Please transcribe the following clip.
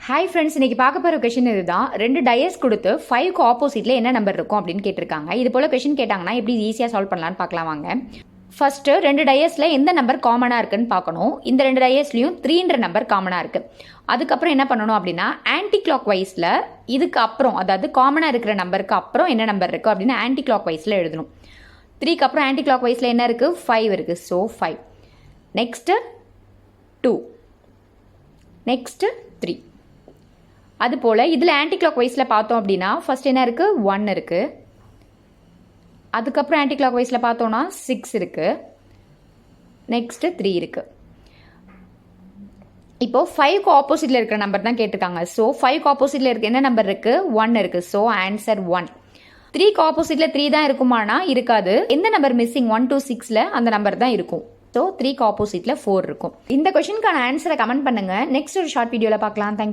Hi friends, இன்றைக்கி பார்க்க போகிற கொஷின் இதுதான். 2 டயஸ் கொடுத்து 5க்கு ஆப்போசிட்டில் என்ன நம்பர் இருக்கும் அப்படின்னு கேட்டிருக்காங்க. இது போல் கொஷின் கேட்டாங்கன்னா எப்படி ஈஸியாக சால்வ் பண்ணலான்னு பார்க்கலாம் வாங்க. ஃபஸ்ட்டு 2 டயஸில் எந்த நம்பர் காமனாக இருக்குன்னு பார்க்கணும். இந்த 2 டயஸ்லையும் 3ன்ற நம்பர் காமனாக இருக்குது. அதுக்கப்புறம் என்ன பண்ணணும் அப்படின்னா ஆன்டி கிளாக் வைஸில் இதுக்கு அப்புறம், அதாவது காமனாக இருக்கிற நம்பருக்கு அப்புறம் என்ன நம்பர் இருக்குது அப்படின்னு ஆன்டி கிளாக் வைஸில் எழுதணும். 3க்கு அப்புறம் ஆன்டி கிளாக் வைஸில் என்ன இருக்குது? 5 இருக்குது. ஸோ 5. Next 2, next 3. அதுபோல் இதில் ஆன்டி கிளாக் வைஸில் பார்த்தோம் அப்படின்னா ஃபஸ்ட் என்ன இருக்குது? 1 இருக்குது. அதுக்கப்புறம் ஆன்டி கிளாக் வைஸில் பார்த்தோன்னா 6 இருக்குது. நெக்ஸ்ட்டு 3 இருக்குது. இப்போது 5க்கு ஆப்போசிட்டில் இருக்கிற நம்பர் தான் கேட்டிருக்காங்க. ஸோ 5க்கு ஆப்போசிட்டில் இருக்க என்ன நம்பர் இருக்குது? 1 இருக்குது. So answer 1. 3க்கு ஆப்போசிட்டில் 3 தான் இருக்குமானா இருக்காது. எந்த நம்பர் மிஸ்ஸிங்? 1 to 6ல் அந்த நம்பர் தான் இருக்கும். ஸோ 3க்கு ஆப்போசிட்டில் 4 இருக்கும். இந்த கொஷினுக்கான ஆன்சரை கமெண்ட் பண்ணுங்கள். நெக்ஸ்ட் ஒரு ஷார்ட் வீடியோவில் பார்க்கலாம். தேங்க்யூ.